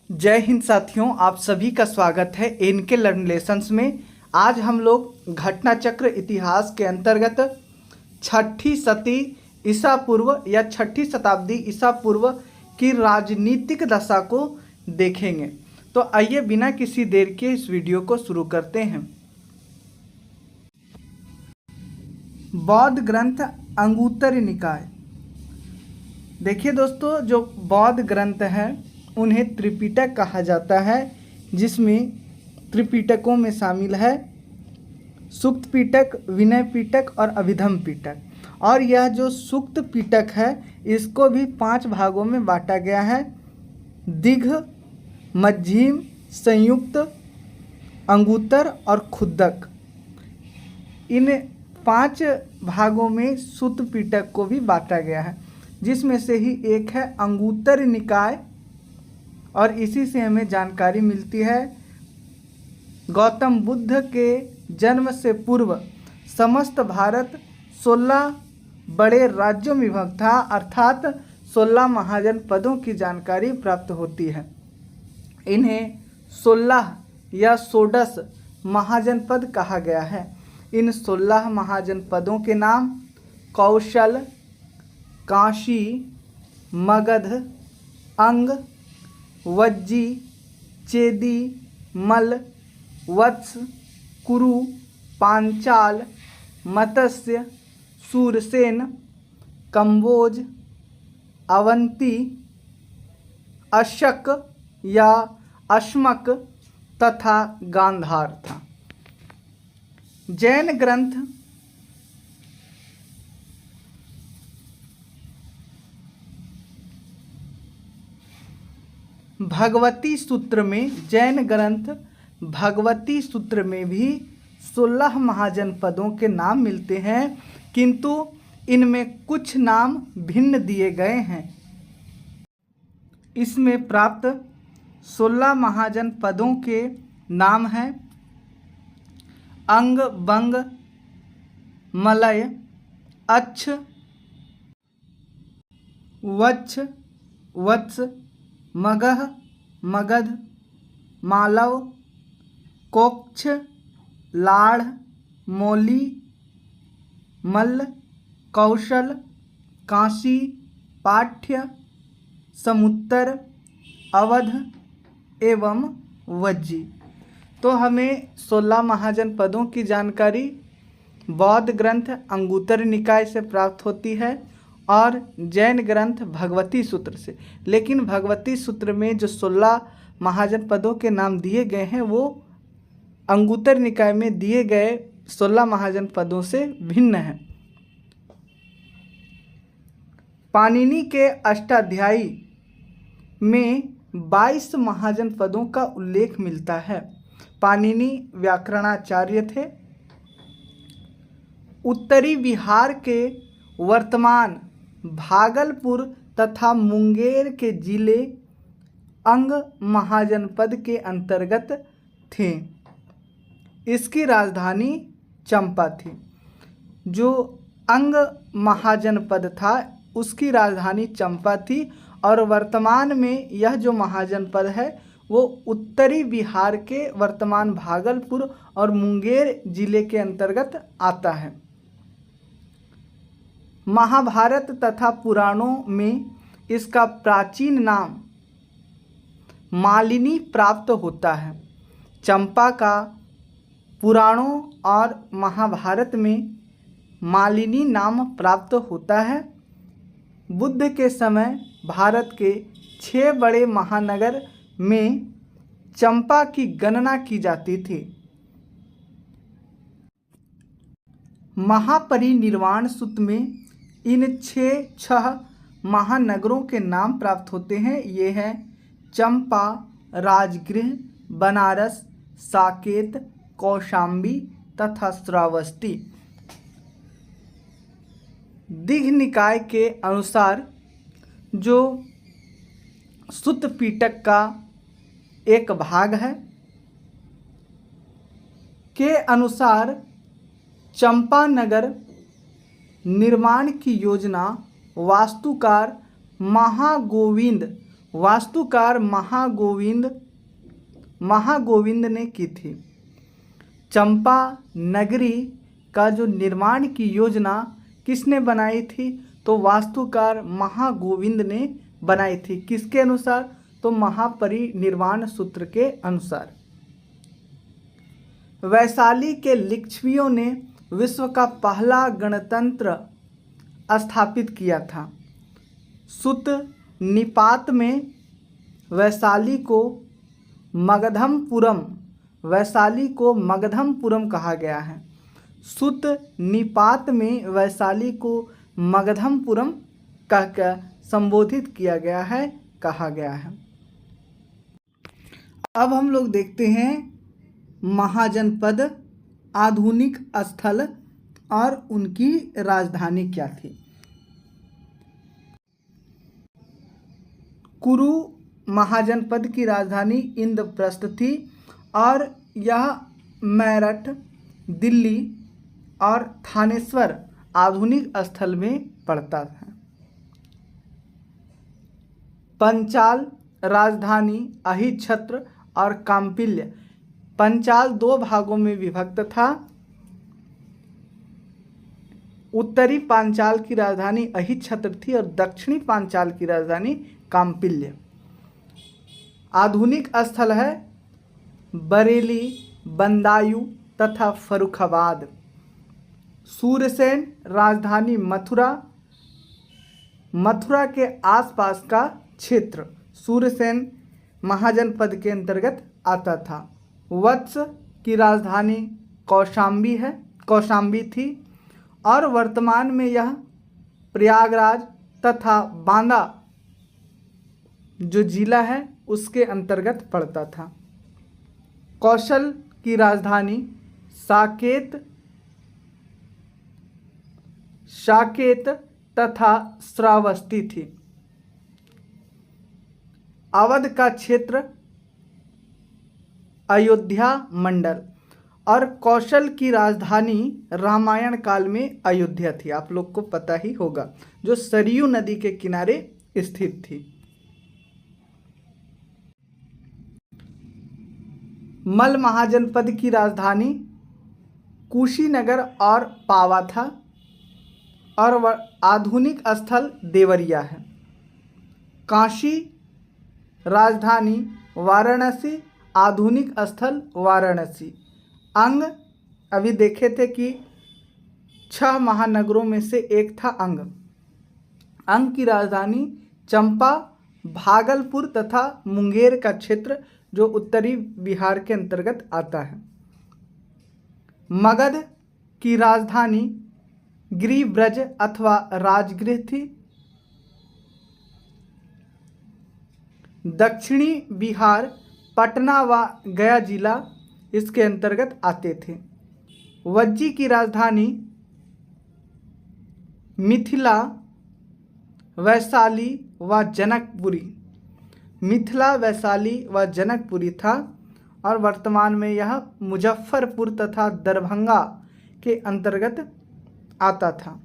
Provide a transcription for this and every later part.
जय हिंद साथियों, आप सभी का स्वागत है एनके लर्न लेसन्स में। आज हम लोग घटना चक्र इतिहास के अंतर्गत छठी सदी ईसा पूर्व या छठी शताब्दी ईसा पूर्व की राजनीतिक दशा को देखेंगे। तो आइए बिना किसी देर के इस वीडियो को शुरू करते हैं। बौद्ध ग्रंथ अंगुत्तर निकाय। देखिए दोस्तों, जो बौद्ध ग्रंथ है उन्हें त्रिपिटक कहा जाता है, जिसमें त्रिपिटकों में शामिल है सूक्त पिटक, विनय पिटक और अभिधम पिटक। और यह जो सूक्त पिटक है इसको भी 5 भागों में बांटा गया है: दीर्घ, मध्यम, संयुक्त, अंगुत्तर और खुद्दक। इन 5 भागों में सूक्त पिटक को भी बांटा गया है, जिसमें से ही एक है अंगुत्तर निकाय, और इसी से हमें जानकारी मिलती है गौतम बुद्ध के जन्म से पूर्व समस्त भारत 16 बड़े राज्यों में विभक्त था, अर्थात 16 महाजनपदों की जानकारी प्राप्त होती है। इन्हें 16 या षोडश महाजनपद कहा गया है। इन 16 महाजनपदों के नाम कौशल, काशी, मगध, अंग, वज्जी, चेदी, मल्ल, वत्स, कुरु, पांचाल, मत्स्य, सूरसेन, कंबोज, अवंती, अशक या अश्मक तथा गांधार था। जैन ग्रंथ भगवती सूत्र में, जैन ग्रंथ भगवती सूत्र में भी 16 महाजनपदों के नाम मिलते हैं, किंतु इनमें कुछ नाम भिन्न दिए गए हैं। इसमें प्राप्त 16 महाजनपदों के नाम हैं अंग, बंग, मलय, अच्छ, वच्छ, वत्स, मगध, मगध, मालव, कोक्ष, लाढ़, मौली, मल्ल, कौशल, काशी, पाठ्य, समुत्तर, अवध एवं वज्जी। तो हमें 16 महाजनपदों की जानकारी बौद्ध ग्रंथ अंगुत्तर निकाय से प्राप्त होती है और जैन ग्रंथ भगवती सूत्र से। लेकिन भगवती सूत्र में जो 16 महाजनपदों के नाम दिए गए हैं वो अंगुत्तर निकाय में दिए गए 16 महाजनपदों से भिन्न हैं। पाणिनि के अष्टाध्यायी में 22 महाजनपदों का उल्लेख मिलता है। पाणिनि व्याकरणाचार्य थे। उत्तरी बिहार के वर्तमान भागलपुर तथा मुंगेर के जिले अंग महाजनपद के अंतर्गत थे। इसकी राजधानी चंपा थी। जो अंग महाजनपद था उसकी राजधानी चंपा थी, और वर्तमान में यह जो महाजनपद है वो उत्तरी बिहार के वर्तमान भागलपुर और मुंगेर जिले के अंतर्गत आता है। महाभारत तथा पुराणों में इसका प्राचीन नाम मालिनी प्राप्त होता है। चंपा का पुराणों और महाभारत में मालिनी नाम प्राप्त होता है। बुद्ध के समय भारत के 6 बड़े महानगर में चंपा की गणना की जाती थी। महापरिनिर्वाण सूत्र में इन 6 महानगरों के नाम प्राप्त होते हैं। ये हैं चंपा, राजगृह, बनारस, साकेत, कौशाम्बी तथा श्रावस्ती। दीघ निकाय के अनुसार, जो सूत पिटक का एक भाग है, के अनुसार चंपानगर निर्माण की योजना वास्तुकार महागोविंद वास्तुकार महागोविंद ने की थी। चंपा नगरी का जो निर्माण की योजना किसने बनाई थी? तो वास्तुकार महागोविंद ने बनाई थी। किसके अनुसार? तो महापरिनिर्वाण सूत्र के अनुसार। वैशाली के लिच्छवियों ने विश्व का पहला गणतंत्र स्थापित किया था। सुत निपात में वैशाली को मगधमपुरम कहा गया है। सुत निपात में वैशाली को मगधमपुरम कहकर संबोधित किया गया है, कहा गया है। अब हम लोग देखते हैं महाजनपद, आधुनिक स्थल और उनकी राजधानी क्या थी। कुरु महाजनपद की राजधानी इंद्रप्रस्थ थी और यह मेरठ, दिल्ली और थानेश्वर आधुनिक स्थल में पड़ता था। पंचाल राजधानी अहिच्छत्र और काम्पिल्य। पंचाल दो भागों में विभक्त था। उत्तरी पांचाल की राजधानी अहिच्छत्र थी और दक्षिणी पांचाल की राजधानी काम्पिल्य। आधुनिक स्थल है बरेली, बंदायूं तथा फर्रुखाबाद। सूरसेन राजधानी मथुरा के आसपास का क्षेत्र सूरसेन महाजनपद के अंतर्गत आता था। वत्स की राजधानी कौशाम्बी थी और वर्तमान में यह प्रयागराज तथा बांदा जो जिला है उसके अंतर्गत पड़ता था। कौशल की राजधानी साकेत तथा श्रावस्ती थी। अवध का क्षेत्र अयोध्या मंडल और कौशल की राजधानी रामायण काल में अयोध्या थी। आप लोग को पता ही होगा, जो सरयू नदी के किनारे स्थित थी। मल महाजनपद की राजधानी कुशीनगर और पावा था और आधुनिक स्थल देवरिया है। काशी राजधानी वाराणसी, आधुनिक स्थल वाराणसी। अंग अभी देखे थे कि 6 महानगरों में से एक था अंग। अंग की राजधानी चंपा, भागलपुर तथा मुंगेर का क्षेत्र जो उत्तरी बिहार के अंतर्गत आता है। मगध की राजधानी गिरिब्रज अथवा राजगृह थी। दक्षिणी बिहार पटना व गया जिला इसके अंतर्गत आते थे। वज्जी की राजधानी मिथिला, वैशाली व जनकपुरी था और वर्तमान में यह मुजफ्फरपुर तथा दरभंगा के अंतर्गत आता था।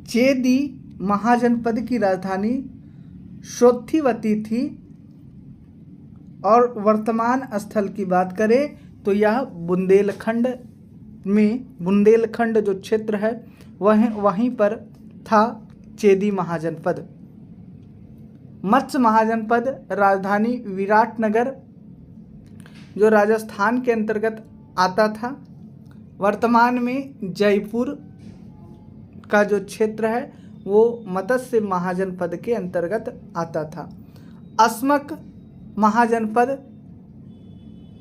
चेदी महाजनपद की राजधानी शोथिवती थी और वर्तमान स्थल की बात करें तो यह बुंदेलखंड जो क्षेत्र है वहीं पर था चेदी महाजनपद। मत्स्य महाजनपद राजधानी विराटनगर जो राजस्थान के अंतर्गत आता था। वर्तमान में जयपुर का जो क्षेत्र है वो मत्स्य महाजनपद के अंतर्गत आता था। अस्मक महाजनपद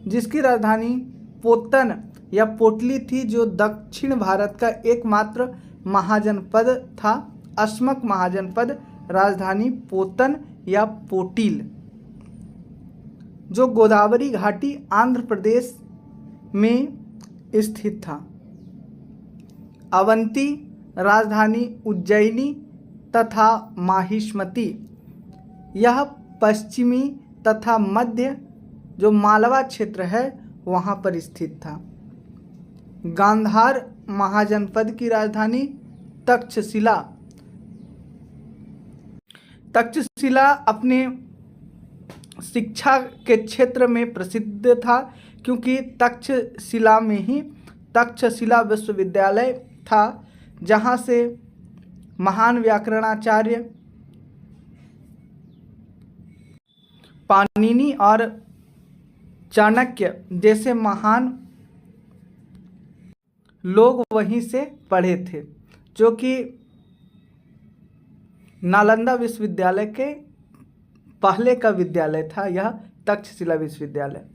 जिसकी राजधानी पोतन या पोटली थी, जो दक्षिण भारत का एकमात्र महाजनपद था। अस्मक महाजनपद राजधानी पोतन या पोटिल जो गोदावरी घाटी आंध्र प्रदेश में स्थित था। अवंती राजधानी उज्जैनी तथा माहिष्मती यह पश्चिमी तथा मध्य जो मालवा क्षेत्र है वहाँ पर स्थित था। गांधार महाजनपद की राजधानी तक्षशिला तक्षशिला अपने शिक्षा के क्षेत्र में प्रसिद्ध था, क्योंकि तक्षशिला में ही तक्षशिला विश्वविद्यालय था, जहाँ से महान व्याकरणाचार्य पाणिनि और चाणक्य जैसे महान लोग वहीं से पढ़े थे, जो कि नालंदा विश्वविद्यालय के पहले का विद्यालय था यह तक्षशिला विश्वविद्यालय।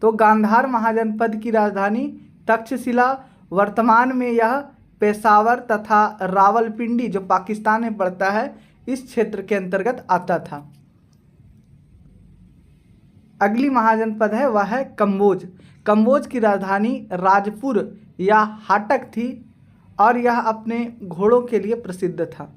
तो गांधार महाजनपद की राजधानी तक्षशिला, वर्तमान में यह पेशावर तथा रावलपिंडी जो पाकिस्तान में पड़ता है इस क्षेत्र के अंतर्गत आता था। अगली महाजनपद है वह है कंबोज। कंबोज की राजधानी राजपुर या हाटक थी और यह अपने घोड़ों के लिए प्रसिद्ध था।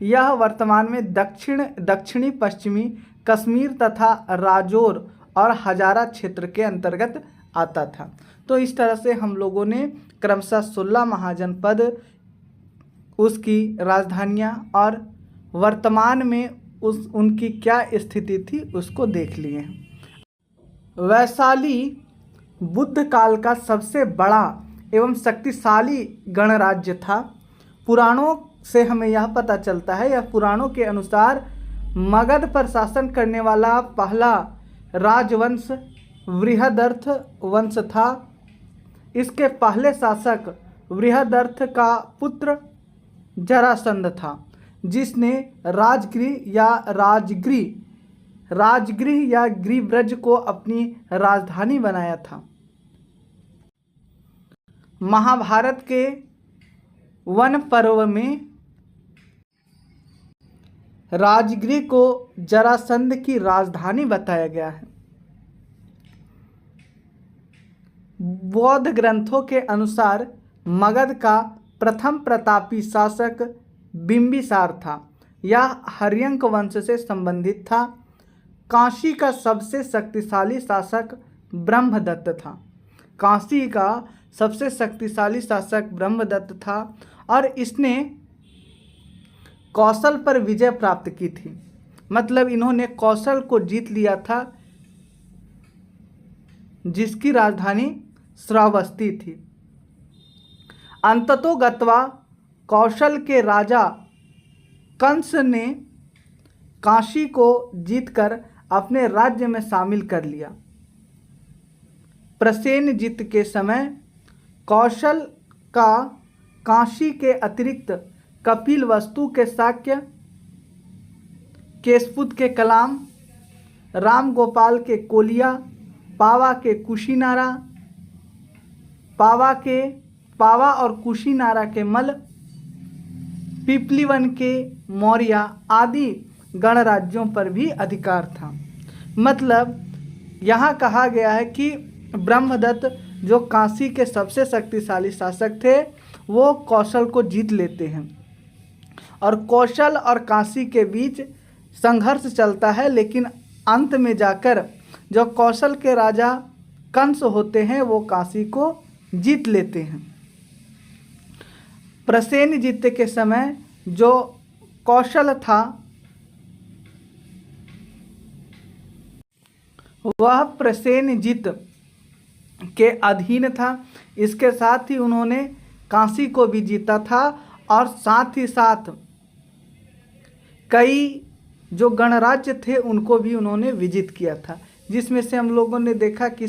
यह वर्तमान में दक्षिणी पश्चिमी कश्मीर तथा राजौर और हजारा क्षेत्र के अंतर्गत आता था। तो इस तरह से हम लोगों ने क्रमशः 16 महाजनपद, उसकी राजधानियाँ और वर्तमान में उनकी क्या स्थिति थी उसको देख लिए हैं। वैशाली बुद्ध काल का सबसे बड़ा एवं शक्तिशाली गणराज्य था। पुराणों से हमें यह पता चलता है, यह पुराणों के अनुसार मगध पर शासन करने वाला पहला राजवंश बृहदर्थ वंश था। इसके पहले शासक बृहदर्थ का पुत्र जरासंध था, जिसने राजगृह या गिरिब्रज को अपनी राजधानी बनाया था। महाभारत के वन पर्व में राजगृह को जरासंध की राजधानी बताया गया है। बौद्ध ग्रंथों के अनुसार मगध का प्रथम प्रतापी शासक बिंबिसार था। यह हर्यंक वंश से संबंधित था। काशी का सबसे शक्तिशाली शासक ब्रह्मदत्त था। काशी का सबसे शक्तिशाली शासक ब्रह्मदत्त था और इसने कौशल पर विजय प्राप्त की थी। मतलब इन्होंने कौशल को जीत लिया था, जिसकी राजधानी श्रावस्ती थी। अंततोगत्वा कौशल के राजा कंस ने काशी को जीतकर अपने राज्य में शामिल कर लिया। प्रसेनजित के समय कौशल का काशी के अतिरिक्त कपिलवस्तु के शाक्य, केशपुत के कलाम, राम गोपाल के कोलिया, पावा के कुशीनारा, पावा और कुशीनारा के मल, पिपलीवन के मौर्य आदि गणराज्यों पर भी अधिकार था। मतलब यहाँ कहा गया है कि ब्रह्मदत्त जो काशी के सबसे शक्तिशाली शासक थे वो कौशल को जीत लेते हैं और कौशल और काशी के बीच संघर्ष चलता है, लेकिन अंत में जाकर जो कौशल के राजा कंस होते हैं वो काशी को जीत लेते हैं। प्रसेनजित के समय जो कौशल था वह प्रसेनजित के अधीन था। इसके साथ ही उन्होंने काशी को भी जीता था और साथ ही साथ कई जो गणराज्य थे उनको भी उन्होंने विजित किया था, जिसमें से हम लोगों ने देखा कि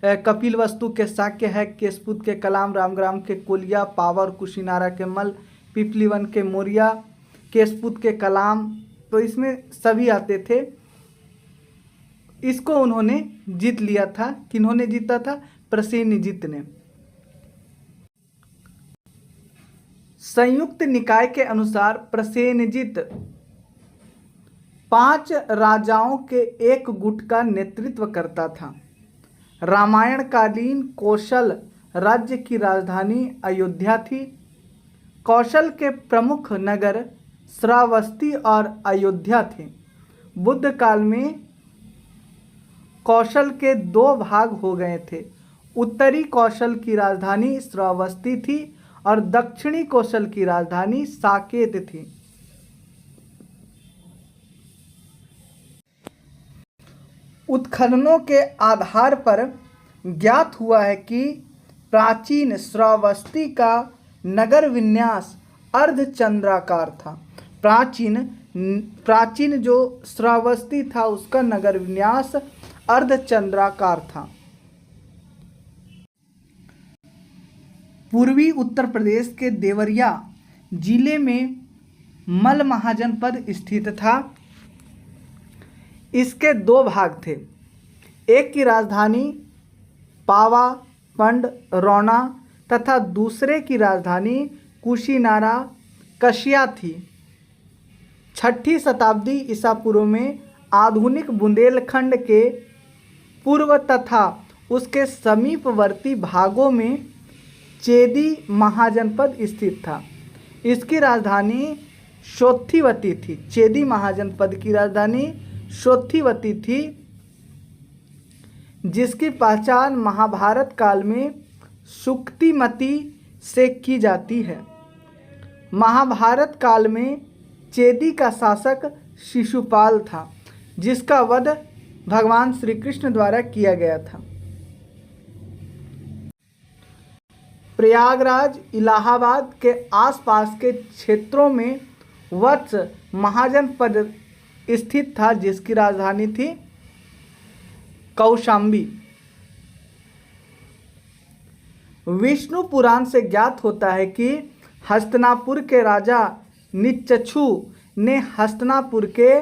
कपिलवस्तु के शाक्य है, केशपुत के कलाम, रामग्राम के कोलिया, पावर कुशीनारा के मल, पिपलीवन के मौर्य, केशपुत के कलाम, तो इसमें सभी आते थे। इसको उन्होंने जीत लिया था। किन्होंने जीता था? प्रसेनजित ने। संयुक्त निकाय के अनुसार प्रसेनजित 5 राजाओं के एक गुट का नेतृत्व करता था। रामायण कालीन कौशल राज्य की राजधानी अयोध्या थी। कौशल के प्रमुख नगर श्रावस्ती और अयोध्या थे। बुद्ध काल में कौशल के 2 भाग हो गए थे। उत्तरी कौशल की राजधानी श्रावस्ती थी और दक्षिणी कौशल की राजधानी साकेत थी। उत्खननों के आधार पर ज्ञात हुआ है कि प्राचीन श्रावस्ती का नगर विन्यास अर्धचंद्राकार था। प्राचीन जो श्रावस्ती था उसका नगर विन्यास अर्धचंद्राकार था। पूर्वी उत्तर प्रदेश के देवरिया जिले में मल महाजनपद स्थित था। इसके दो भाग थे। एक की राजधानी पावा पंड रौना तथा दूसरे की राजधानी कुशीनारा कशिया थी। 6ठी शताब्दी ईसा पूर्व में आधुनिक बुंदेलखंड के पूर्व तथा उसके समीपवर्ती भागों में चेदी महाजनपद स्थित था। इसकी राजधानी शोथिवती थी। चेदी महाजनपद की राजधानी शोथिवती थी, जिसकी पहचान महाभारत काल में सुक्तिमती से की जाती है। महाभारत काल में चेदी का शासक शिशुपाल था, जिसका वध भगवान श्री कृष्ण द्वारा किया गया था। प्रयागराज इलाहाबाद के आसपास के क्षेत्रों में वत्स महाजनपद स्थित था, जिसकी राजधानी थी कौशाम्बी। विष्णु पुराण से ज्ञात होता है कि हस्तिनापुर के राजा निच्चछु ने हस्तिनापुर के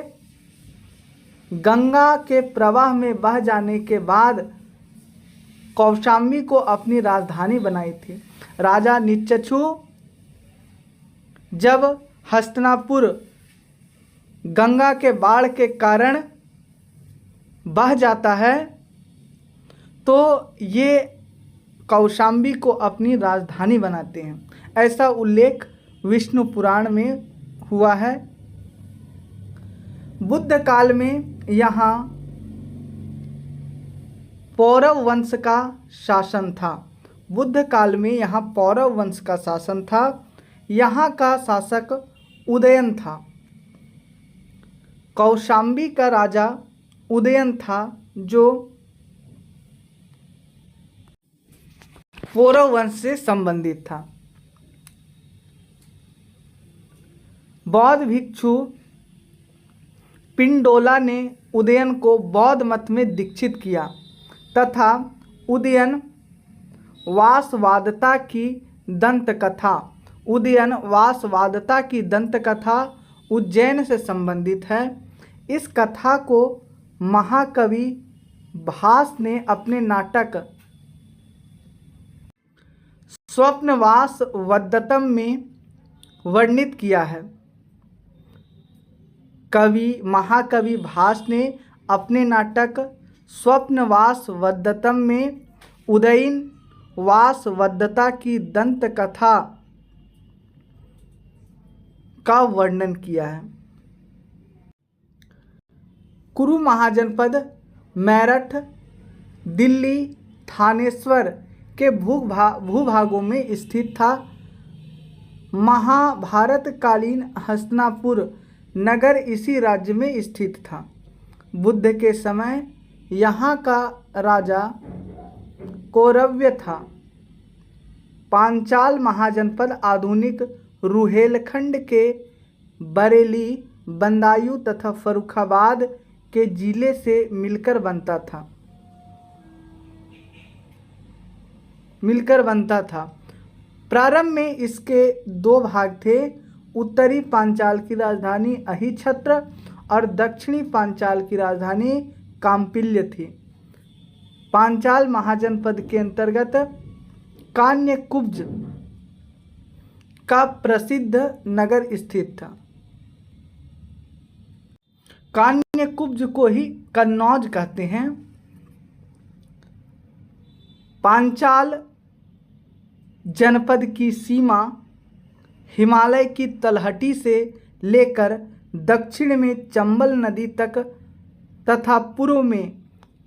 गंगा के प्रवाह में बह जाने के बाद कौशाम्बी को अपनी राजधानी बनाई थी। राजा निच्चछु जब हस्तिनापुर गंगा के बाढ़ के कारण बह जाता है तो ये कौशाम्बी को अपनी राजधानी बनाते हैं, ऐसा उल्लेख विष्णु पुराण में हुआ है। बुद्ध काल में यहाँ पौरव वंश का शासन था। बुद्ध काल में यहाँ पौरव वंश का शासन था। यहाँ का शासक उदयन था। कौशाम्बी का राजा उदयन था, जो पौरव वंश से संबंधित था। बौद्ध भिक्षु पिंडोला ने उदयन को बौद्ध मत में दीक्षित किया तथा उदयन वासवादता की दंतकथा उज्जैन से संबंधित है। इस कथा को महाकवि भास ने अपने नाटक स्वप्नवास वद्दतम में वर्णित किया है। महाकवि भास ने अपने नाटक स्वप्नवास वद्दतम में उदयन वासवदत्ता की दंत कथा का वर्णन किया है। कुरु महाजनपद मेरठ, दिल्ली, थानेश्वर के भूभागों में स्थित था। महाभारतकालीन हस्तिनापुर नगर इसी राज्य में स्थित था। बुद्ध के समय यहाँ का राजा कौरव्य था। पांचाल महाजनपद आधुनिक रुहेलखंड के बरेली, बदायूं तथा फर्रुखाबाद के जिले से मिलकर बनता था। प्रारंभ में इसके दो भाग थे। उत्तरी पांचाल की राजधानी अहिछत्र और दक्षिणी पांचाल की राजधानी काम्पिल्य थी। पांचाल महाजनपद के अंतर्गत कान्यकुब्ज का प्रसिद्ध नगर स्थित था। कान्यकुब्ज को ही कन्नौज कहते हैं। पांचाल जनपद की सीमा हिमालय की तलहटी से लेकर दक्षिण में चंबल नदी तक तथा पूर्व में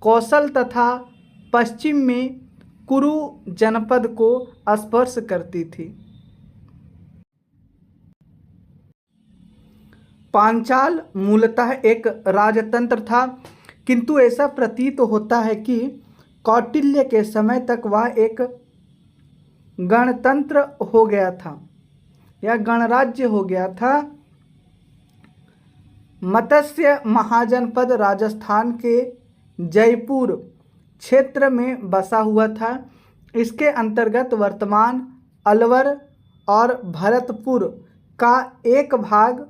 कौशल तथा पश्चिम में कुरु जनपद को स्पर्श करती थी। पांचाल मूलतः एक राजतंत्र था। किंतु ऐसा प्रतीत होता है कि कौटिल्य के समय तक वह एक गणतंत्र हो गया था या गणराज्य हो गया था। मत्स्य महाजनपद राजस्थान के जयपुर क्षेत्र में बसा हुआ था। इसके अंतर्गत वर्तमान अलवर और भरतपुर का एक भाग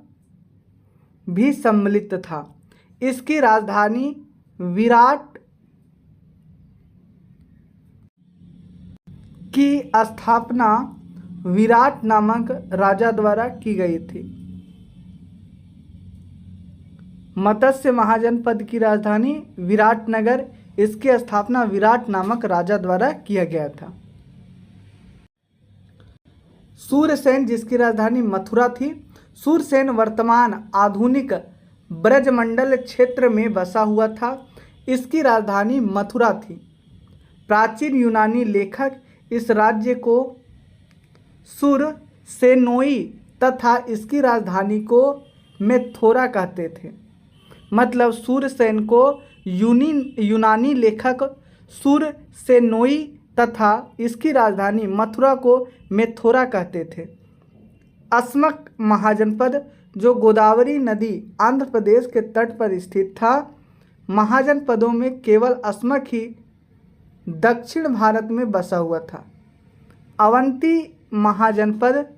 भी सम्मिलित था। इसकी राजधानी विराट की स्थापना विराट नामक राजा द्वारा की गई थी। मत्स्य महाजनपद की राजधानी विराटनगर, इसकी स्थापना विराट नामक राजा द्वारा किया गया था। सूरसेन जिसकी राजधानी मथुरा थी। सूरसेन वर्तमान आधुनिक ब्रजमंडल क्षेत्र में बसा हुआ था। इसकी राजधानी मथुरा थी। प्राचीन यूनानी लेखक इस राज्य को सुरसेनोई तथा इसकी राजधानी को मेथोरा कहते थे। मतलब सूरसेन को यूनानी लेखक सुरसेनोई तथा इसकी राजधानी मथुरा को मेथोरा कहते थे। अस्मक महाजनपद जो गोदावरी नदी आंध्र प्रदेश के तट पर स्थित था। महाजनपदों में केवल अस्मक ही दक्षिण भारत में बसा हुआ था। अवंती महाजनपद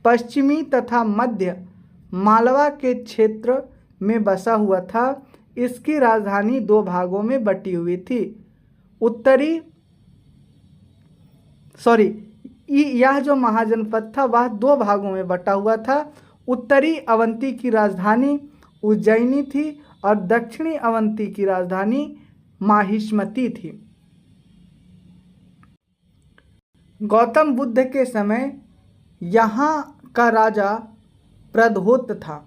पश्चिमी तथा मध्य मालवा के क्षेत्र में बसा हुआ था। इसकी राजधानी दो भागों में बटी हुई थी। यह जो महाजनपद था वह दो भागों में बटा हुआ था। उत्तरी अवंती की राजधानी उज्जैनी थी और दक्षिणी अवंती की राजधानी माहिष्मती थी। गौतम बुद्ध के समय यहाँ का राजा प्रद्योत था।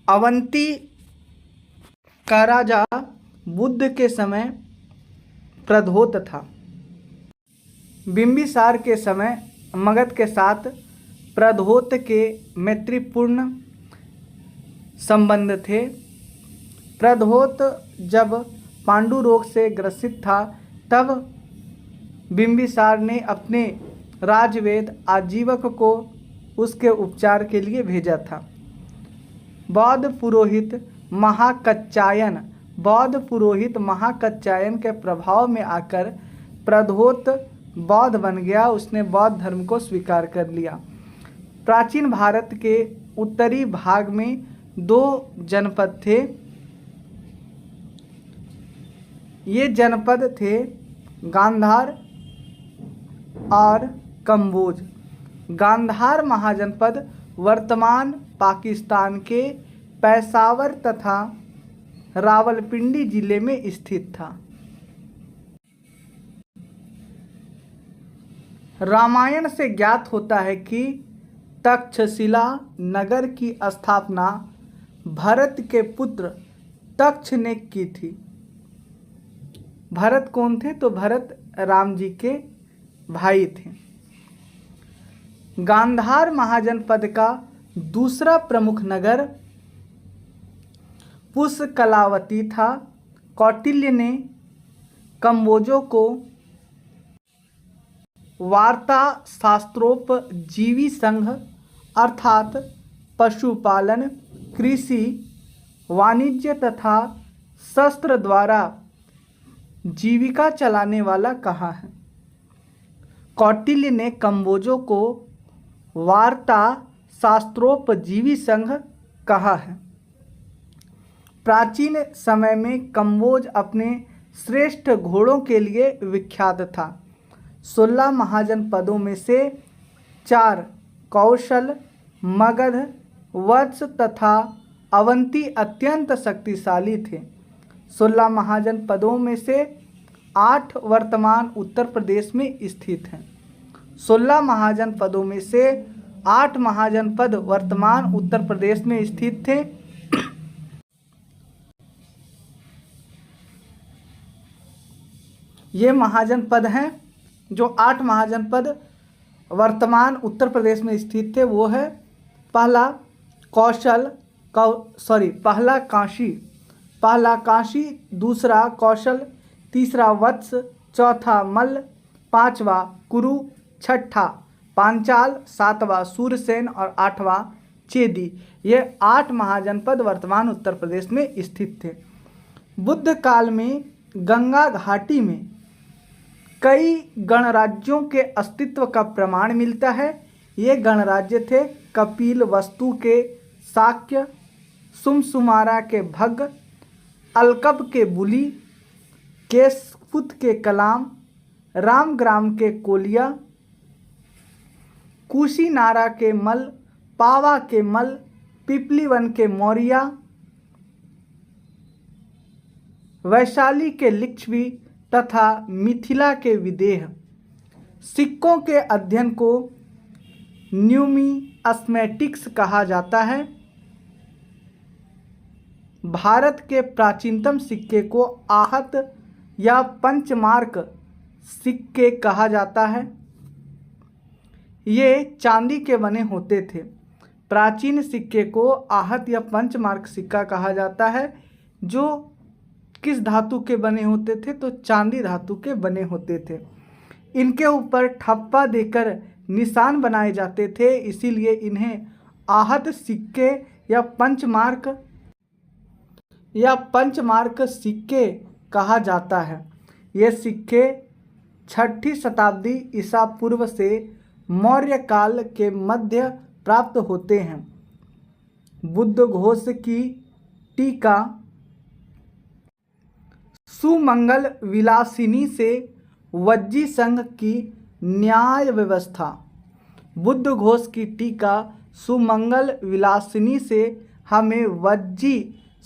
अवंती का राजा बुद्ध के समय प्रद्योत था। बिंबिसार के समय मगध के साथ प्रद्योत के मैत्रीपूर्ण संबंध थे। प्रद्योत जब पांडु रोग से ग्रसित था तब बिंबिसार ने अपने राजवेद आजीवक को उसके उपचार के लिए भेजा था। बौद्ध पुरोहित महाकच्चायन के प्रभाव में आकर प्रद्योत बौद्ध बन गया। उसने बौद्ध धर्म को स्वीकार कर लिया। प्राचीन भारत के उत्तरी भाग में दो जनपद थे। ये जनपद थे गांधार और कम्बोज। गांधार महाजनपद वर्तमान पाकिस्तान के पेशावर तथा रावलपिंडी जिले में स्थित था। रामायण से ज्ञात होता है कि तक्षशिला नगर की स्थापना भरत के पुत्र तक्ष ने की थी। भरत कौन थे? तो भरत राम जी के भाई थे। गांधार महाजनपद का दूसरा प्रमुख नगर पुष्कलावती था। कौटिल्य ने कम्बोजों को वार्ता शास्त्रोपजीवी संघ अर्थात पशुपालन, कृषि, वाणिज्य तथा शस्त्र द्वारा जीविका चलाने वाला कहा है। कौटिल्य ने कम्बोजों को वार्ता शास्त्रोपजीवी संघ कहा है। प्राचीन समय में कम्बोज अपने श्रेष्ठ घोड़ों के लिए विख्यात था। 16 महाजनपदों में से 4 कौशल, मगध, वत्स तथा अवंती अत्यंत शक्तिशाली थे। 16 महाजनपदों में से 8 वर्तमान उत्तर प्रदेश में स्थित हैं। 16 महाजनपदों में से 8 महाजनपद वर्तमान उत्तर प्रदेश में स्थित थे। ये महाजनपद हैं जो 8 महाजनपद वर्तमान उत्तर प्रदेश में स्थित थे। वो है पहला काशी, पहला काशी, दूसरा कौशल, तीसरा वत्स, चौथा मल्ल, पांचवा कुरु, छठा पांचाल, सातवां सूरसेन और आठवां चेदी। ये 8 महाजनपद वर्तमान उत्तर प्रदेश में स्थित थे। बुद्ध काल में गंगा घाटी में कई गणराज्यों के अस्तित्व का प्रमाण मिलता है। ये गणराज्य थे कपिल वस्तु के शाक्य, सुमसुमारा के भग्ग, अलकब के बुली, केशपुत के कलाम, रामग्राम के कोलिया, कुशीनारा के मल, पावा के मल, पिपलीवन के मौर्या, वैशाली के लिच्छवी तथा मिथिला के विदेह। सिक्कों के अध्ययन को न्यूमिस्मेटिक्स कहा जाता है। भारत के प्राचीनतम सिक्के को आहत या पंचमार्क सिक्के कहा जाता है। ये चांदी के बने होते थे। प्राचीन सिक्के को आहत या पंचमार्क सिक्का कहा जाता है, जो किस धातु के बने होते थे? तो चांदी धातु के बने होते थे। इनके ऊपर ठप्पा देकर निशान बनाए जाते थे, इसीलिए इन्हें आहत सिक्के या पंचमार्क सिक्के कहा जाता है। ये सिक्के 6ठी शताब्दी ईसा पूर्व से मौर्य काल के मध्य प्राप्त होते हैं। बुद्ध घोष की टीका सुमंगल विलासिनी से वज्जी संघ की न्याय व्यवस्था। बुद्ध घोष की टीका सुमंगल विलासिनी से हमें वज्जी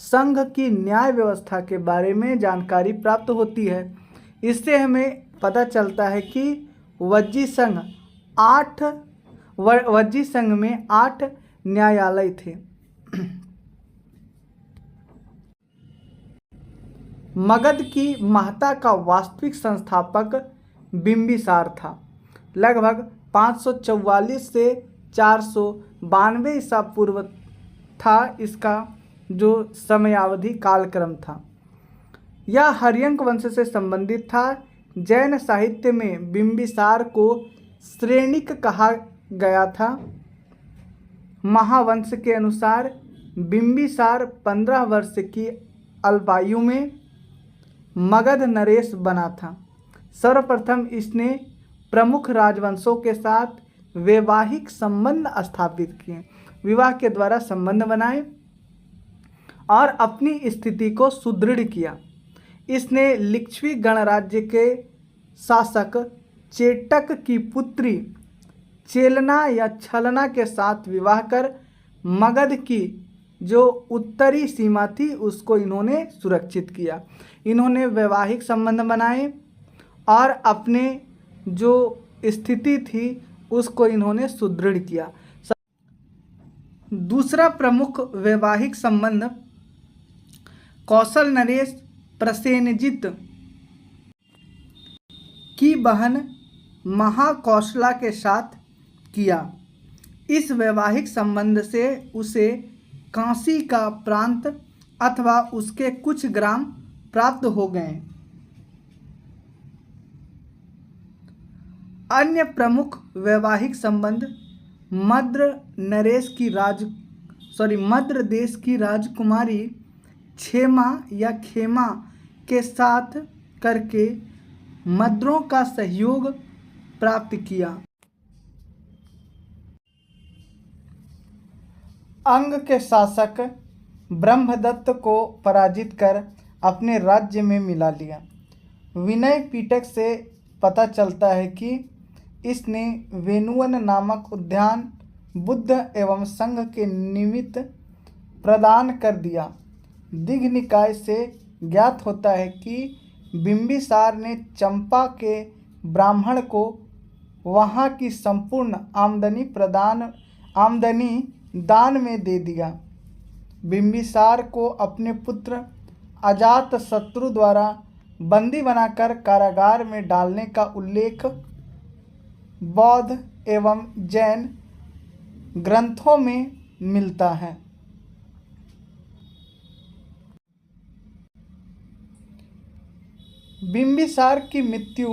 संघ की न्याय व्यवस्था के बारे में जानकारी प्राप्त होती है। इससे हमें पता चलता है कि वज्जी संघ में 8 न्यायालय थे। मगध की महत्ता का वास्तविक संस्थापक बिंबिसार था। लगभग 544 से 492 ईसा पूर्व था इसका जो समयावधि कालक्रम था। यह हर्यंक वंश से संबंधित था। जैन साहित्य में बिंबिसार को श्रेणिक कहा गया था। महावंश के अनुसार बिंबिसार 15 वर्ष की अल्पायु में मगध नरेश बना था। सर्वप्रथम इसने प्रमुख राजवंशों के साथ वैवाहिक संबंध स्थापित किए, विवाह के द्वारा संबंध बनाए और अपनी स्थिति को सुदृढ़ किया। इसने लिच्छवी गणराज्य के शासक चेटक की पुत्री चेलना या छलना के साथ विवाह कर मगध की जो उत्तरी सीमा थी उसको इन्होंने सुरक्षित किया। इन्होंने वैवाहिक संबंध बनाए और अपने जो स्थिति थी उसको इन्होंने सुदृढ़ किया। दूसरा प्रमुख वैवाहिक संबंध कौशल नरेश प्रसेनजित की बहन महाकौशला के साथ किया। इस वैवाहिक संबंध से उसे काशी का प्रांत अथवा उसके कुछ ग्राम प्राप्त हो गए। अन्य प्रमुख वैवाहिक संबंध मद्र देश की राजकुमारी क्षेमा या खेमा के साथ करके मद्रों का सहयोग प्राप्त किया। अंग के शासक ब्रह्मदत्त को पराजित कर अपने राज्य में मिला लिया। विनय पिटक से पता चलता है कि इसने वेनुवन नामक उद्यान बुद्ध एवं संघ के निमित्त प्रदान कर दिया। दिघ निकाय से ज्ञात होता है कि बिंबिसार ने चंपा के ब्राह्मण को वहाँ की संपूर्ण आमदनी दान में दे दिया। बिंबिसार को अपने पुत्र अजातशत्रु द्वारा बंदी बनाकर कारागार में डालने का उल्लेख बौद्ध एवं जैन ग्रंथों में मिलता है। बिंबिसार की मृत्यु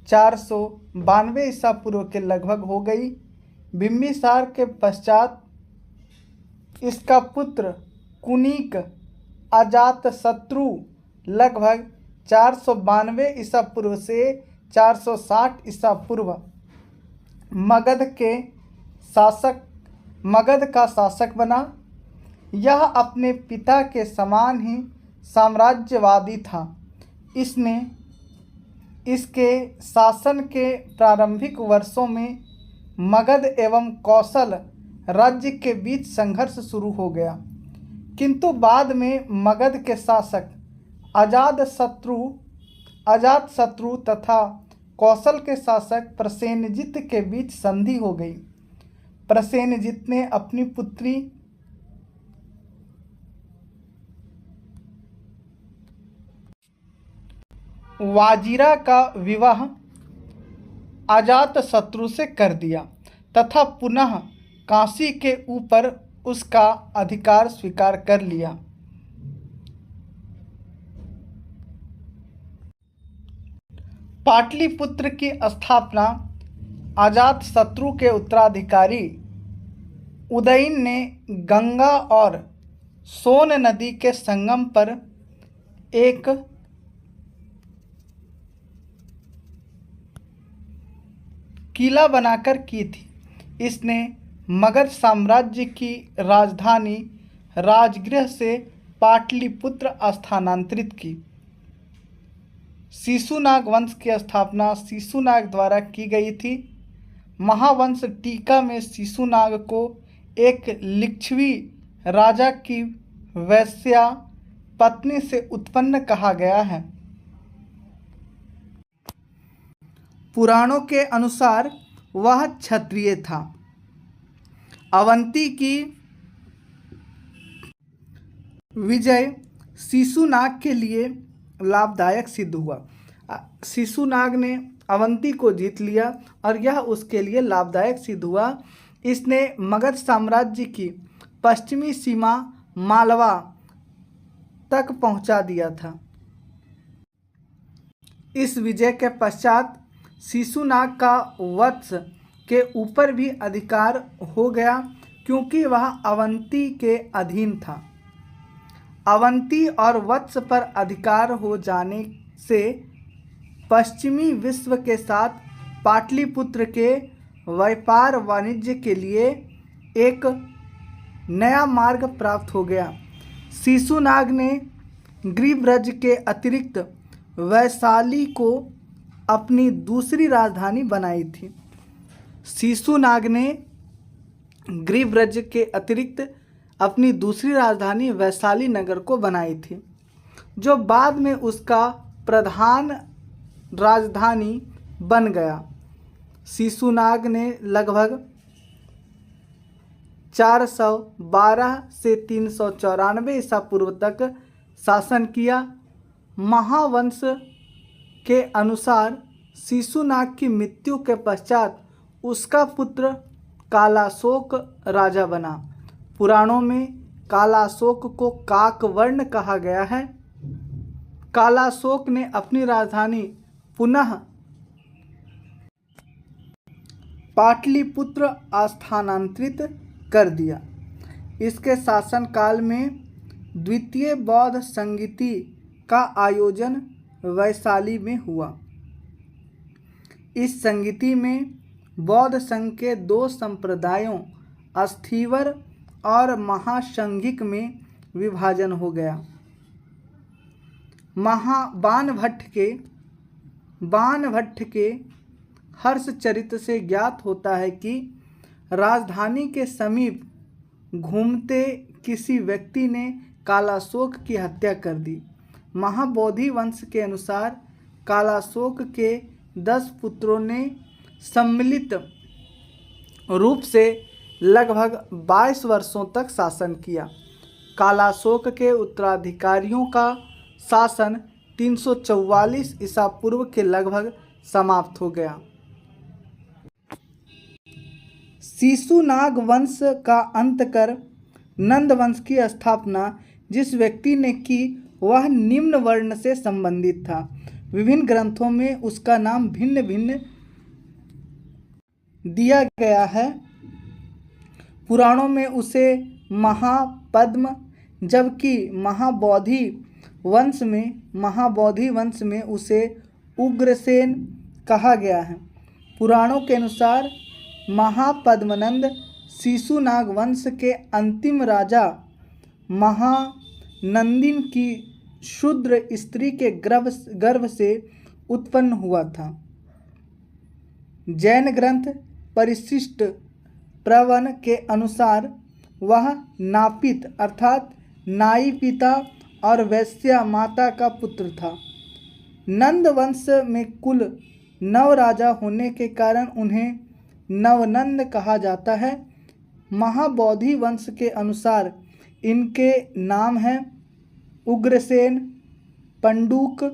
492 ईसा पूर्व के लगभग हो गई। बिंबिसार के पश्चात इसका पुत्र कुनिक अजातशत्रु लगभग 492 ईसा पूर्व से 460 ईसा पूर्व मगध का शासक बना। यह अपने पिता के समान ही साम्राज्यवादी था। इसने इसके शासन के प्रारंभिक वर्षों में मगध एवं कौशल राज्य के बीच संघर्ष शुरू हो गया, किंतु बाद में मगध के शासक अजातशत्रु तथा कौशल के शासक प्रसेनजित के बीच संधि हो गई। प्रसेनजित ने अपनी पुत्री वाजिरा का विवाह अजातशत्रु से कर दिया तथा पुनः काशी के ऊपर उसका अधिकार स्वीकार कर लिया। पाटलिपुत्र की स्थापना अजातशत्रु के उत्तराधिकारी उदयन ने गंगा और सोन नदी के संगम पर एक किला बनाकर की थी। इसने मगध साम्राज्य की राजधानी राजगृह से पाटलिपुत्र स्थानांतरित की। शिशुनाग वंश की स्थापना शिशुनाग द्वारा की गई थी। महावंश टीका में शिशुनाग को एक लिच्छवी राजा की वैश्या पत्नी से उत्पन्न कहा गया है। पुराणों के अनुसार वह क्षत्रिय था। अवंती की विजय शिशुनाग के लिए लाभदायक सिद्ध हुआ। शिशुनाग ने अवंती को जीत लिया और यह उसके लिए लाभदायक सिद्ध हुआ। इसने मगध साम्राज्य की पश्चिमी सीमा मालवा तक पहुंचा दिया था। इस विजय के पश्चात शिशुनाग का वत्स के ऊपर भी अधिकार हो गया, क्योंकि वह अवंती के अधीन था। अवंती और वत्स पर अधिकार हो जाने से पश्चिमी विश्व के साथ पाटलिपुत्र के व्यापार वाणिज्य के लिए एक नया मार्ग प्राप्त हो गया। शिशुनाग ने गिरिब्रज के अतिरिक्त वैशाली को अपनी दूसरी राजधानी बनाई थी। शिशुनाग ने गिरिब्रज के अतिरिक्त अपनी दूसरी राजधानी वैशाली नगर को बनाई थी, जो बाद में उसका प्रधान राजधानी बन गया। शिशुनाग ने लगभग 412 से 394 ईसा पूर्व तक शासन किया। महावंश के अनुसार शिशुनाग की मृत्यु के पश्चात उसका पुत्र कालाशोक राजा बना। पुराणों में कालाशोक को काकवर्ण कहा गया है। कालाशोक ने अपनी राजधानी पुनः पाटलिपुत्र स्थानांतरित कर दिया। इसके शासनकाल में द्वितीय बौद्ध संगीति का आयोजन वैशाली में हुआ। इस संगीति में बौद्ध संघ के दो संप्रदायों अस्थीवर और महासंघिक में विभाजन हो गया। बाणभट्ट के हर्षचरित से ज्ञात होता है कि राजधानी के समीप घूमते किसी व्यक्ति ने कालाशोक की हत्या कर दी। महाबोधि वंश के अनुसार कालाशोक के 10 पुत्रों ने सम्मिलित रूप से लगभग 22 वर्षों तक शासन किया। कालाशोक के उत्तराधिकारियों का शासन 344 ईसा पूर्व के लगभग समाप्त हो गया। शिशुनाग वंश का अंत कर नंद वंश की स्थापना जिस व्यक्ति ने की वह निम्न वर्ण से संबंधित था। विभिन्न ग्रंथों में उसका नाम भिन्न भिन्न दिया गया है। पुराणों में उसे महापद्म, जबकि महाबोधि वंश में उसे उग्रसेन कहा गया है। पुराणों के अनुसार महापद्मनंद शिशुनाग वंश के अंतिम राजा महानंदिन की शूद्र स्त्री के गर्भ से उत्पन्न हुआ था। जैन ग्रंथ परिशिष्ट प्रवन के अनुसार वह नापित अर्थात नाई पिता और वैश्या माता का पुत्र था। नंद वंश में कुल 9 राजा होने के कारण उन्हें नवनंद कहा जाता है। महाबोधि वंश के अनुसार इनके नाम हैं उग्रसेन, पंडुक,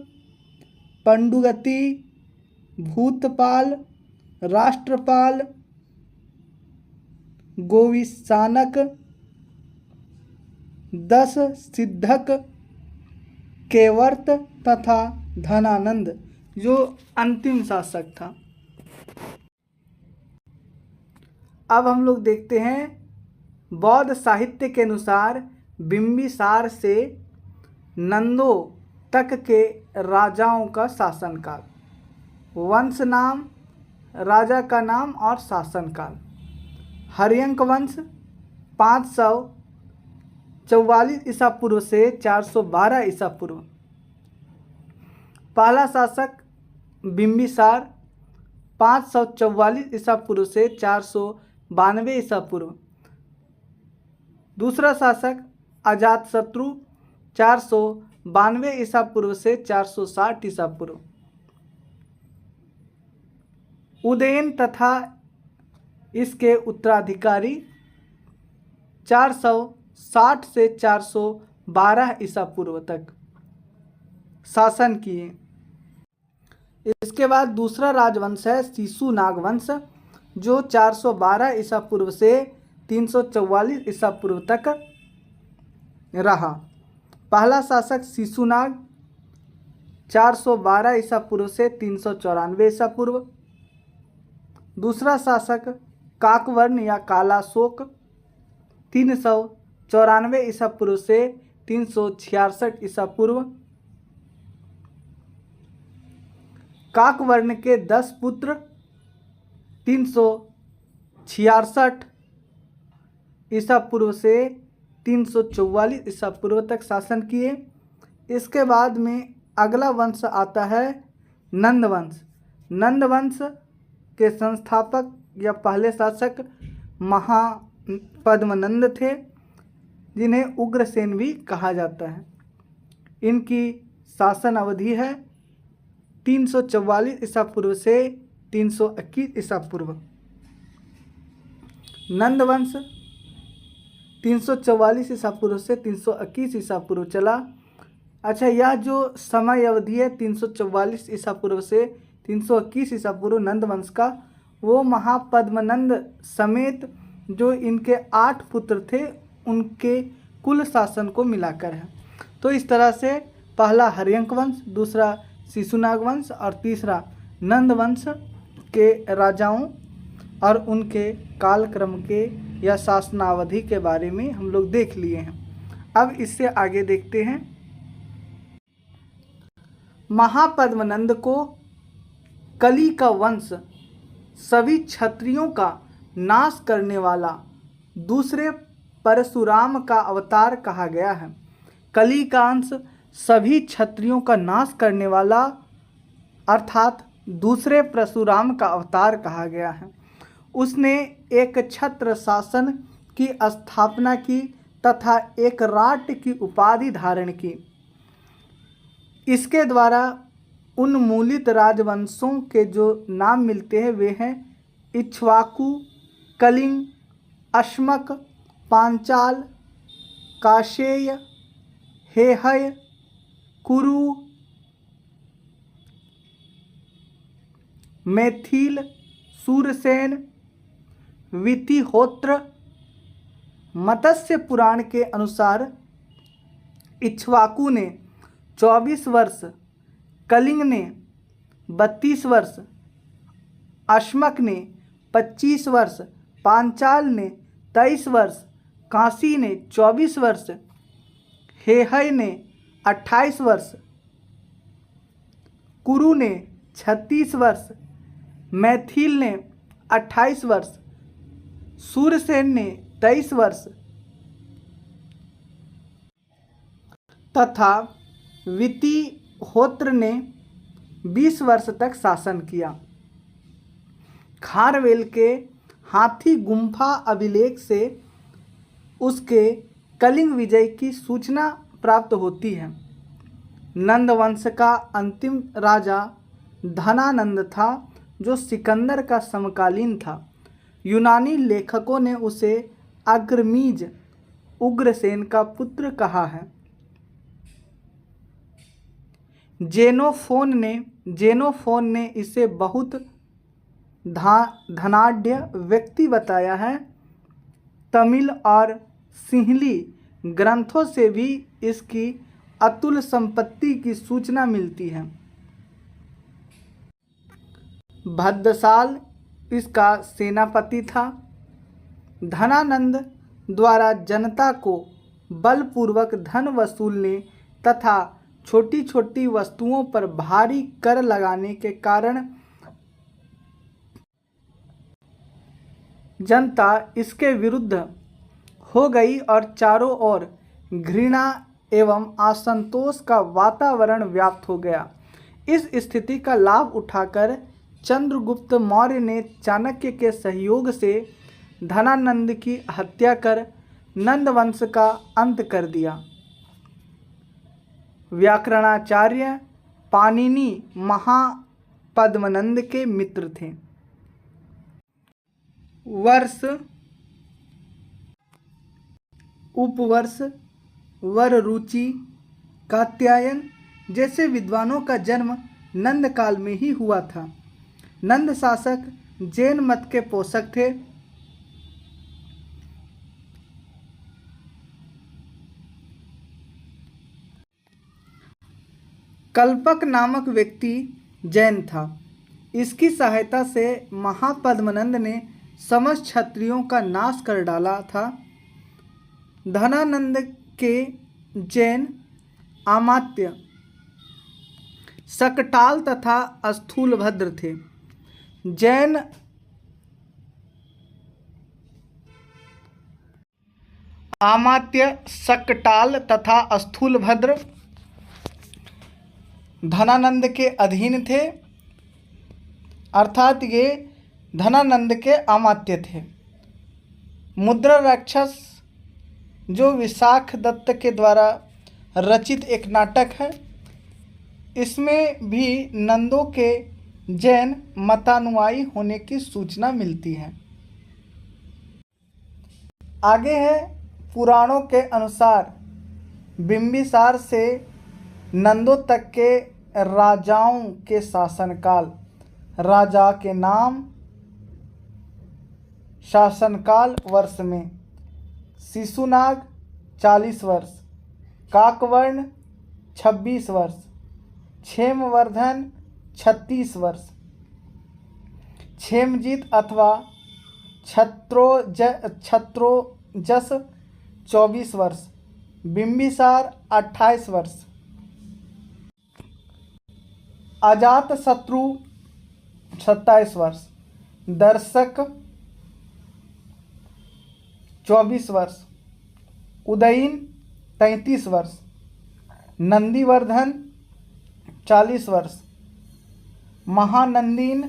पंडुगति, भूतपाल, राष्ट्रपाल, गोविशानक, 10 सिद्धक, केवर्त तथा धनानंद जो अंतिम शासक था। अब हम लोग देखते हैं बौद्ध साहित्य के अनुसार बिंबिसार से नंदों तक के राजाओं का शासनकाल, वंश नाम, राजा का नाम और शासनकाल। हर्यंक वंश 544 ईसा पूर्व से 412 ईसा पूर्व। पहला शासक बिंबिसार 544 ईसा पूर्व से 492 ईसा पूर्व। दूसरा शासक अजातशत्रु 492 ईसा पूर्व से 460 ईसा पूर्व। उदयन तथा इसके उत्तराधिकारी 460 से 412 ईसा पूर्व तक शासन किए। इसके बाद दूसरा राजवंश है शिशुनाग वंश जो 412 ईसा पूर्व से 344 ईसा पूर्व तक रहा। पहला शासक शिशुनाग 412 ईसा पूर्व से 394 ईसा पूर्व। दूसरा शासक काकवर्ण या कालाशोक 394 ईसा पूर्व से 366 ईसा पूर्व। काकवर्ण के 10 पुत्र 366 ईसा पूर्व से 344 ईसा पूर्व तक शासन किए। इसके बाद में अगला वंश आता है नंद वंश। नंद वंश के संस्थापक या पहले शासक महापद्मनंद थे, जिन्हें उग्रसेन भी कहा जाता है। इनकी शासन अवधि है 344 ईसा पूर्व से 321 ईसा पूर्व। नंद वंश 344 ईसा पूर्व से 321 ईसा पूर्व चला। अच्छा, यह जो समय अवधि है 344 ईसा पूर्व से 321 ईसा पूर्व नंद वंश का, वो महापद्मनंद समेत जो इनके 8 पुत्र थे उनके कुल शासन को मिलाकर है। तो इस तरह से पहला हर्यंक वंश, दूसरा शिशुनाग वंश और तीसरा नंद वंश के राजाओं और उनके कालक्रम के या शासनावधि के बारे में हम लोग देख लिए हैं। अब इससे आगे देखते हैं। महापद्मनंद को कली का वंश, सभी क्षत्रियों का नाश करने वाला दूसरे परशुराम का अवतार कहा गया है। कली का अंश सभी क्षत्रियों का नाश करने वाला अर्थात दूसरे परशुराम का अवतार कहा गया है। उसने एक छत्र शासन की स्थापना की तथा एक राट की उपाधि धारण की। इसके द्वारा उन्मूलित राजवंशों के जो नाम मिलते हैं वे हैं इक्ष्वाकु, कलिंग, अश्मक, पांचाल, काशेय, हेहय, कुरु, मैथिल, सूरसेन, वितिहोत्र। मत्स्य पुराण के अनुसार इक्ष्वाकु ने 24 वर्ष कलिंग ने 32 वर्ष, अश्मक ने 25 वर्ष, पांचाल ने 23 वर्ष, काशी ने 24 वर्ष, हेहय ने 28 वर्ष, कुरु ने 36 वर्ष, मैथिल ने 28 वर्ष, सूरसेन ने 23 वर्ष तथा वितिहोत्र ने 20 वर्ष तक शासन किया। खारवेल के हाथी गुम्फा अभिलेख से उसके कलिंग विजय की सूचना प्राप्त होती है। नंद वंश का अंतिम राजा धनानंद था, जो सिकंदर का समकालीन था। यूनानी लेखकों ने उसे अग्रमीज उग्रसेन का पुत्र कहा है। जेनोफोन ने इसे बहुत धनाढ्य व्यक्ति बताया है। तमिल और सिंहली ग्रंथों से भी इसकी अतुल संपत्ति की सूचना मिलती है। भद्रसाल इसका सेनापति था। धनानंद द्वारा जनता को बलपूर्वक धन वसूलने तथा छोटी छोटी वस्तुओं पर भारी कर लगाने के कारण जनता इसके विरुद्ध हो गई और चारों ओर घृणा एवं असंतोष का वातावरण व्याप्त हो गया। इस स्थिति का लाभ उठाकर चंद्रगुप्त मौर्य ने चाणक्य के सहयोग से धनानंद की हत्या कर नंद वंश का अंत कर दिया। व्याकरणाचार्य पाणिनि महापद्मनंद के मित्र थे। वर्ष, उपवर्ष, वररुचि, कात्यायन जैसे विद्वानों का जन्म नंद काल में ही हुआ था। नंद शासक जैन मत के पोषक थे। कल्पक नामक व्यक्ति जैन था। इसकी सहायता से महापद्मनंद ने समस्त क्षत्रियों का नाश कर डाला था। धनानंद के जैन अमात्य शकटाल तथा स्थूलभद्र थे। जैन अमात्य शकटाल तथा स्थूलभद्र धनानंद के अधीन थे, अर्थात ये धनानंद के अमात्य थे। मुद्रा राक्षस जो विशाख दत्त के द्वारा रचित एक नाटक है, इसमें भी नंदों के जैन मतानुयायी होने की सूचना मिलती है। आगे है, पुराणों के अनुसार बिंबिसार से नंदों तक के राजाओं के शासनकाल। राजा के नाम, शासनकाल वर्ष में शिशुनाग 40 वर्ष, काकवर्ण 26 वर्ष, क्षेमवर्धन 36 वर्ष, क्षेमजीत अथवा छत्रोजस 24 वर्ष, बिंबिसार 28 वर्ष, अजातशत्रु 27 वर्ष, दर्शक 24 वर्ष, उदयीन 33 वर्ष, नंदीवर्धन 40 वर्ष, महानंदीन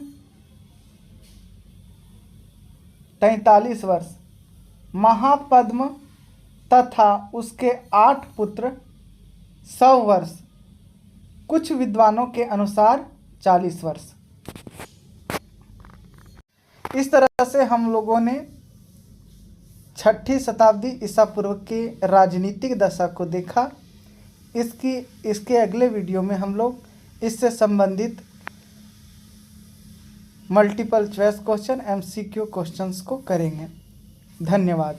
43 वर्ष, महापद्म तथा उसके 8 पुत्र 100 वर्ष, कुछ विद्वानों के अनुसार 40 वर्ष। इस तरह से हम लोगों ने 6ठी शताब्दी ईसा पूर्व की राजनीतिक दशा को देखा। इसके अगले वीडियो में हम लोग इससे संबंधित multiple choice question MCQ questions को करेंगे। धन्यवाद।